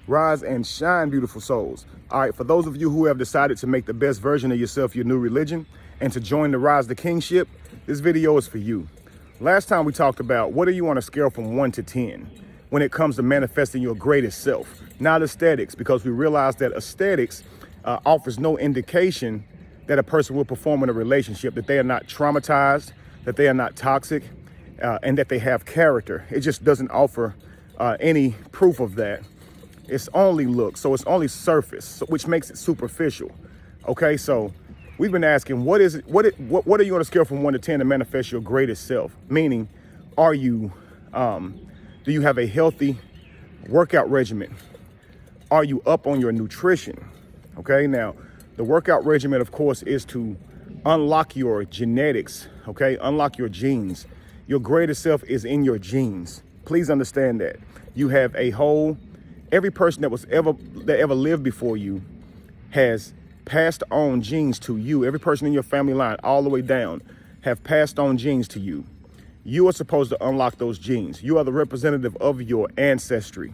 Rise and shine, beautiful souls. All right, for those of you who have decided to make the best version of yourself your new religion and to join the rise to kingship, this video is for you. Last time we talked about what are you on a scale from 1 to 10 when it comes to manifesting your greatest self, not aesthetics, because we realized that aesthetics offers no indication that a person will perform in a relationship, that they are not traumatized, that they are not toxic, and that they have character. It just doesn't offer any proof of that. It's only look, so it's only surface, which makes it superficial. Okay, so we've been asking, what are you on a scale from 1 to 10 to manifest your greatest self? Meaning, are you, do you have a healthy workout regimen? Are you up on your nutrition? Okay, now the workout regimen, of course, is to unlock your genetics. Okay, unlock your genes. Your greatest self is in your genes. Please understand that. You have a whole. Every person that ever lived before you has passed on genes to you. Every person in your family line, all the way down, have passed on genes to you. You are supposed to unlock those genes. You are the representative of your ancestry.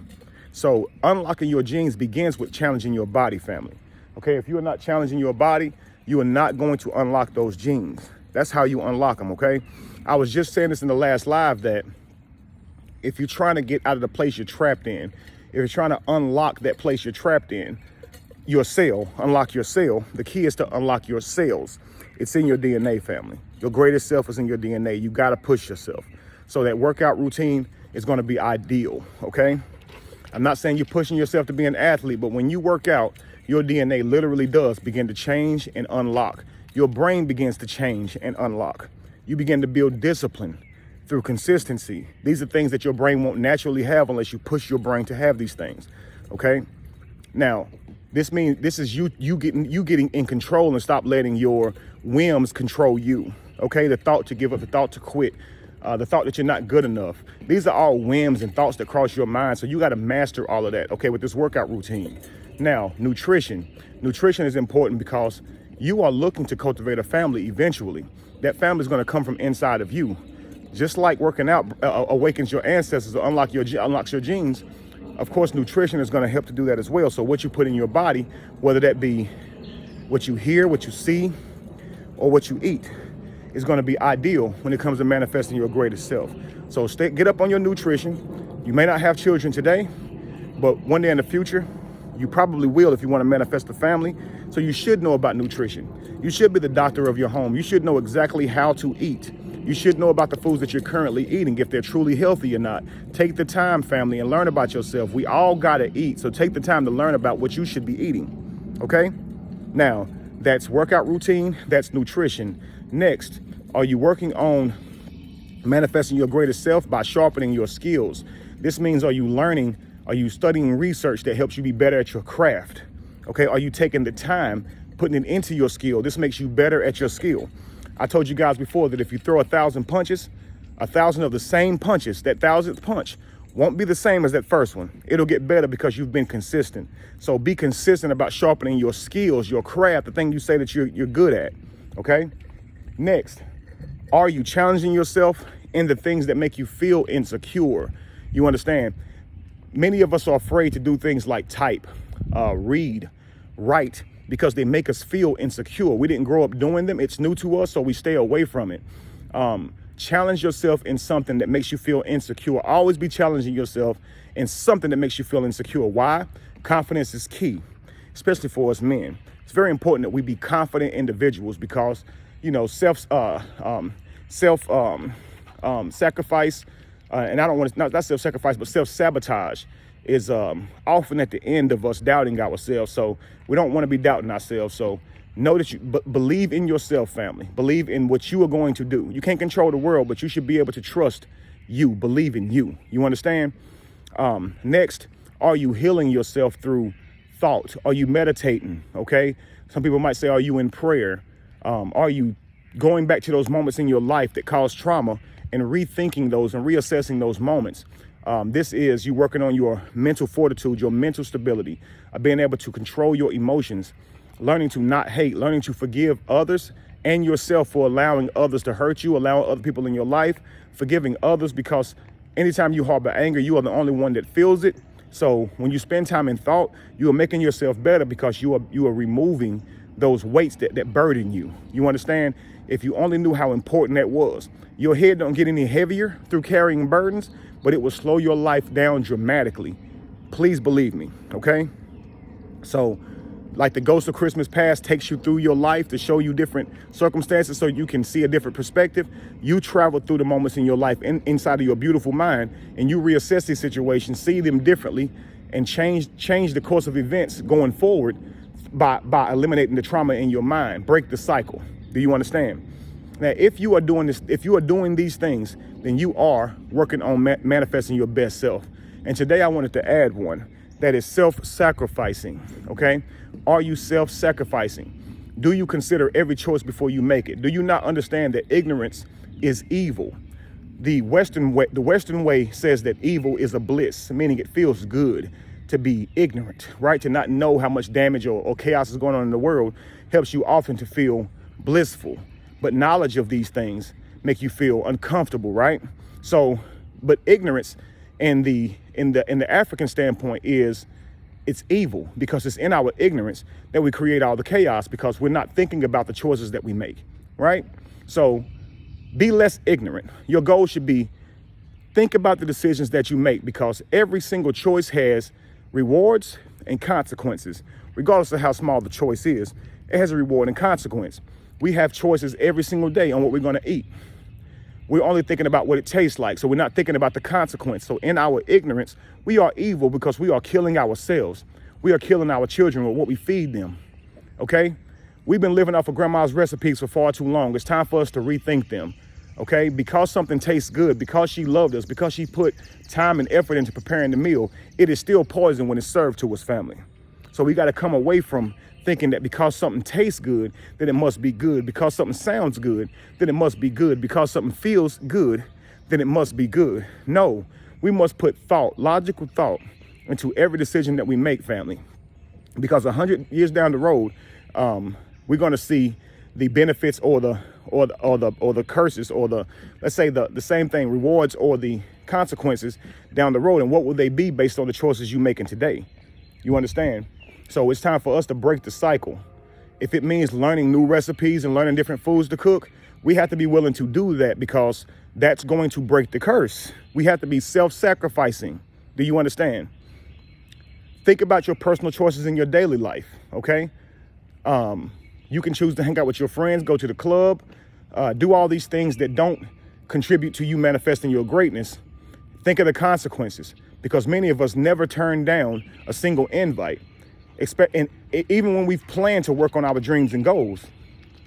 So unlocking your genes begins with challenging your body, family. Okay, if you are not challenging your body, you are not going to unlock those genes. That's how you unlock them, okay? I was just saying this in the last live that if you're trying to get out of the place you're trapped in, if you're trying to unlock that place you're trapped in, your cell, unlock your cell, the key is to unlock your cells. It's in your DNA, family. Your greatest self is in your DNA. You got to push yourself. So that workout routine is going to be ideal, okay? I'm not saying you're pushing yourself to be an athlete, but when you work out, your DNA literally does begin to change and unlock. Your brain begins to change and unlock. You begin to build discipline through consistency. These are things that your brain won't naturally have unless you push your brain to have these things, okay? Now, this is you getting in control and stop letting your whims control you, okay? The thought to give up, the thought to quit, the thought that you're not good enough. These are all whims and thoughts that cross your mind, so you got to master all of that, okay, with this workout routine. Now, nutrition. Nutrition is important because you are looking to cultivate a family eventually. That family is going to come from inside of you. Just like working out awakens your ancestors or unlocks your genes, of course, nutrition is going to help to do that as well. So what you put in your body, whether that be what you hear, what you see, or what you eat, is going to be ideal when it comes to manifesting your greatest self. So get up on your nutrition. You may not have children today, but one day in the future, you probably will if you want to manifest a family. So you should know about nutrition. You should be the doctor of your home. You should know exactly how to eat. You should know about the foods that you're currently eating, if they're truly healthy or not. Take the time, family, and learn about yourself. We all gotta eat, so take the time to learn about what you should be eating, okay? Now, that's workout routine, that's nutrition. Next, are you working on manifesting your greatest self by sharpening your skills? This means, are you studying research that helps you be better at your craft? Okay, are you taking the time, putting it into your skill? This makes you better at your skill. I told you guys before that if you throw 1,000 punches, 1,000 of the same punches, that 1,000th punch won't be the same as that first one. It'll get better because you've been consistent. So be consistent about sharpening your skills, your craft, the thing you say that you're good at, okay? Next, are you challenging yourself in the things that make you feel insecure? You understand? Many of us are afraid to do things like type, read, write, because they make us feel insecure. We didn't grow up doing them. It's new to us, so we stay away from it. Challenge yourself in something that makes you feel insecure. Always be challenging yourself in something that makes you feel insecure. Why? Confidence is key, especially for us men. It's very important that we be confident individuals because, you know, sacrifice, and I don't want to, not self-sacrifice, but self-sabotage is often at the end of us doubting ourselves. So we don't want to be doubting ourselves. So know that you believe in yourself, family. Believe in what you are going to do. You can't control the world, but you should be able to trust you. Believe in you. You understand? Next, are you healing yourself through thought? Are you meditating? Okay. Some people might say, are you in prayer? Are you going back to those moments in your life that caused trauma and rethinking those and reassessing those moments? This is you working on your mental fortitude, your mental stability, being able to control your emotions, learning to not hate, learning to forgive others and yourself for allowing others to hurt you, allowing other people in your life, forgiving others, because anytime you harbor anger, you are the only one that feels it. So when you spend time in thought, you are making yourself better because you are removing those weights that burden you. You understand? If you only knew how important that was. Your head don't get any heavier through carrying burdens, but it will slow your life down dramatically. Please believe me, okay? So like the Ghost of Christmas Past takes you through your life to show you different circumstances so you can see a different perspective. You travel through the moments in your life inside of your beautiful mind, and you reassess these situations, see them differently, and change the course of events going forward by eliminating the trauma in your mind. Break the cycle. Do you understand? Now, if you are doing these things, then you are working on manifesting your best self. And today I wanted to add one that is self-sacrificing, okay? Are you self-sacrificing? Do you consider every choice before you make it? Do you not understand that ignorance is evil? The Western way says that evil is a bliss, meaning it feels good to be ignorant, right? To not know how much damage or chaos is going on in the world helps you often to feel blissful. But knowledge of these things make you feel uncomfortable, right? So, but ignorance in the African standpoint is it's evil because it's in our ignorance that we create all the chaos because we're not thinking about the choices that we make, right? So be less ignorant. Your goal should be think about the decisions that you make because every single choice has rewards and consequences. Regardless of how small the choice is, it has a reward and consequence. We have choices every single day on what we're going to eat. We're only thinking about what it tastes like, so we're not thinking about the consequence. So in our ignorance, we are evil because we are killing ourselves. We are killing our children with what we feed them, okay? We've been living off of grandma's recipes for far too long. It's time for us to rethink them, okay? Because something tastes good, because she loved us, because she put time and effort into preparing the meal, it is still poison when it's served to us, family. So we got to come away from thinking that because something tastes good, then it must be good. Because something sounds good, then it must be good. Because something feels good, then it must be good. No, we must put thought, logical thought, into every decision that we make, family. Because 100 years down the road, we're going to see the benefits or the curses or the, let's say the same thing, rewards or the consequences down the road. And what will they be based on the choices you're making today? You understand? So it's time for us to break the cycle. If it means learning new recipes and learning different foods to cook, we have to be willing to do that because that's going to break the curse. We have to be self-sacrificing. Do you understand? Think about your personal choices in your daily life, okay? You can choose to hang out with your friends, go to the club, do all these things that don't contribute to you manifesting your greatness. Think of the consequences because many of us never turn down a single invite. And even when we've planned to work on our dreams and goals,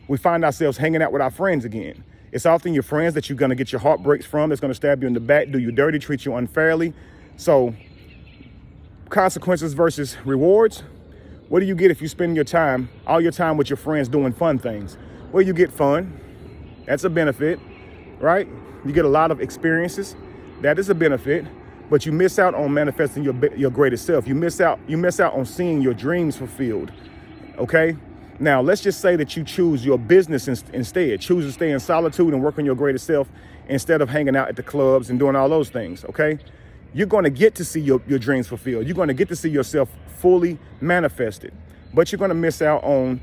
we find ourselves hanging out with our friends again. It's often your friends that you're going to get your heartbreaks from, that's going to stab you in the back, do you dirty, treat you unfairly. So consequences versus rewards. What do you get if you spend all your time with your friends doing fun things? Well, you get fun. That's a benefit, right? You get a lot of experiences. That is a benefit. But you miss out on manifesting your greatest self. You miss out on seeing your dreams fulfilled, okay? Now, let's just say that you choose your business instead. Choose to stay in solitude and work on your greatest self instead of hanging out at the clubs and doing all those things, okay? You're going to get to see your dreams fulfilled. You're going to get to see yourself fully manifested. But you're going to miss out on,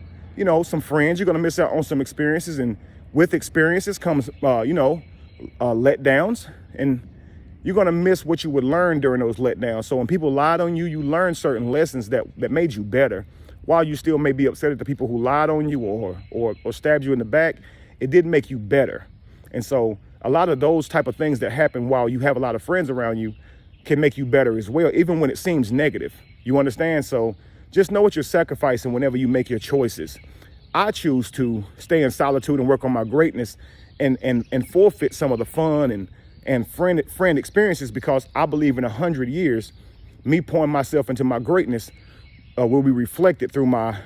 some friends. You're going to miss out on some experiences. And with experiences comes, letdowns. And you're going to miss what you would learn during those letdowns. So when people lied on you, you learn certain lessons that made you better. While you still may be upset at the people who lied on you or stabbed you in the back, it did make you better. And so a lot of those type of things that happen while you have a lot of friends around you can make you better as well, even when it seems negative. You understand? So just know what you're sacrificing whenever you make your choices. I choose to stay in solitude and work on my greatness and forfeit some of the fun and friend experiences because I believe in 100 years, me pouring myself into my greatness will be reflected through my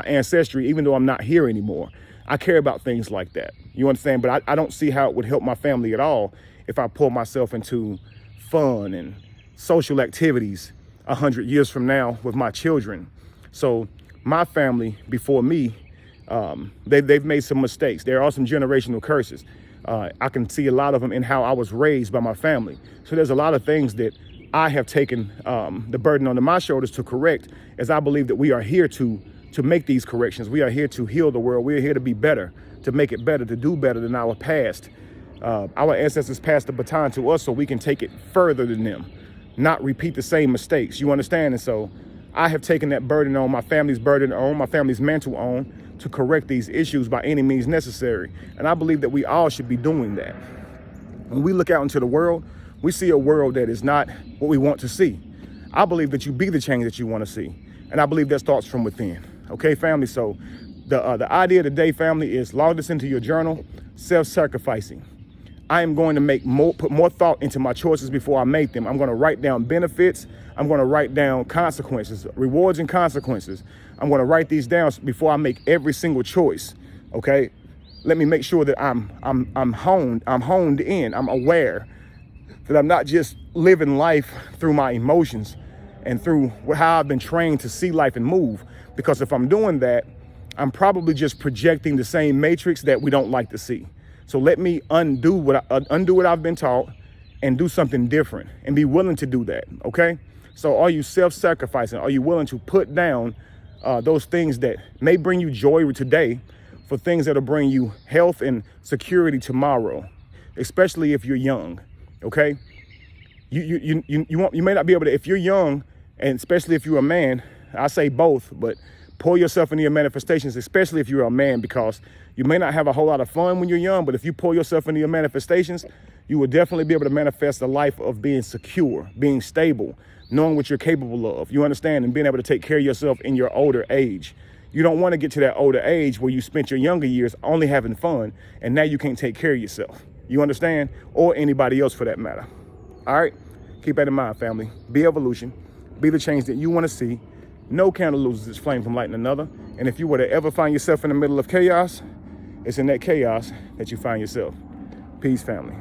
ancestry, even though I'm not here anymore. I care about things like that. You understand? But I don't see how it would help my family at all if I pour myself into fun and social activities 100 years from now with my children. So my family before me, they've made some mistakes. There are some generational curses. I can see a lot of them in how I was raised by my family. So there's a lot of things that I have taken the burden onto my shoulders to correct, as I believe that we are here to make these corrections. We are here to heal the world. We are here to be better, to make it better, to do better than our past. Our ancestors passed the baton to us so we can take it further than them, not repeat the same mistakes. You understand? And so I have taken that burden on, my family's burden on, my family's mantle on, to correct these issues by any means necessary. And I believe that we all should be doing that. When we look out into the world, we see a world that is not what we want to see. I believe that you be the change that you want to see. And I believe that starts from within. Okay, family? So the idea today, family, is log this into your journal: self-sacrificing. I am going to put more thought into my choices before I make them. I'm going to write down benefits. I'm going to write down consequences, rewards and consequences. I'm going to write these down before I make every single choice. Okay? Let me make sure that I'm honed in. I'm aware that I'm not just living life through my emotions and through how I've been trained to see life and move. Because if I'm doing that, I'm probably just projecting the same matrix that we don't like to see. So let me undo what I've been taught and do something different, and be willing to do that. Okay? So are you self-sacrificing? Are you willing to put down those things that may bring you joy today for things that'll bring you health and security tomorrow, especially if you're young? Okay? You may not be able to, if you're young, and especially if you're a man, I say both, but pour yourself into your manifestations, especially if you're a man, because you may not have a whole lot of fun when you're young, but if you pour yourself into your manifestations, you will definitely be able to manifest a life of being secure, being stable, knowing what you're capable of. You understand? And being able to take care of yourself in your older age. You don't want to get to that older age where you spent your younger years only having fun, and now you can't take care of yourself. You understand? Or anybody else for that matter. All right? Keep that in mind, family. Be evolution. Be the change that you want to see. No candle loses its flame from lighting another. And if you were to ever find yourself in the middle of chaos, it's in that chaos that you find yourself. Peace, family.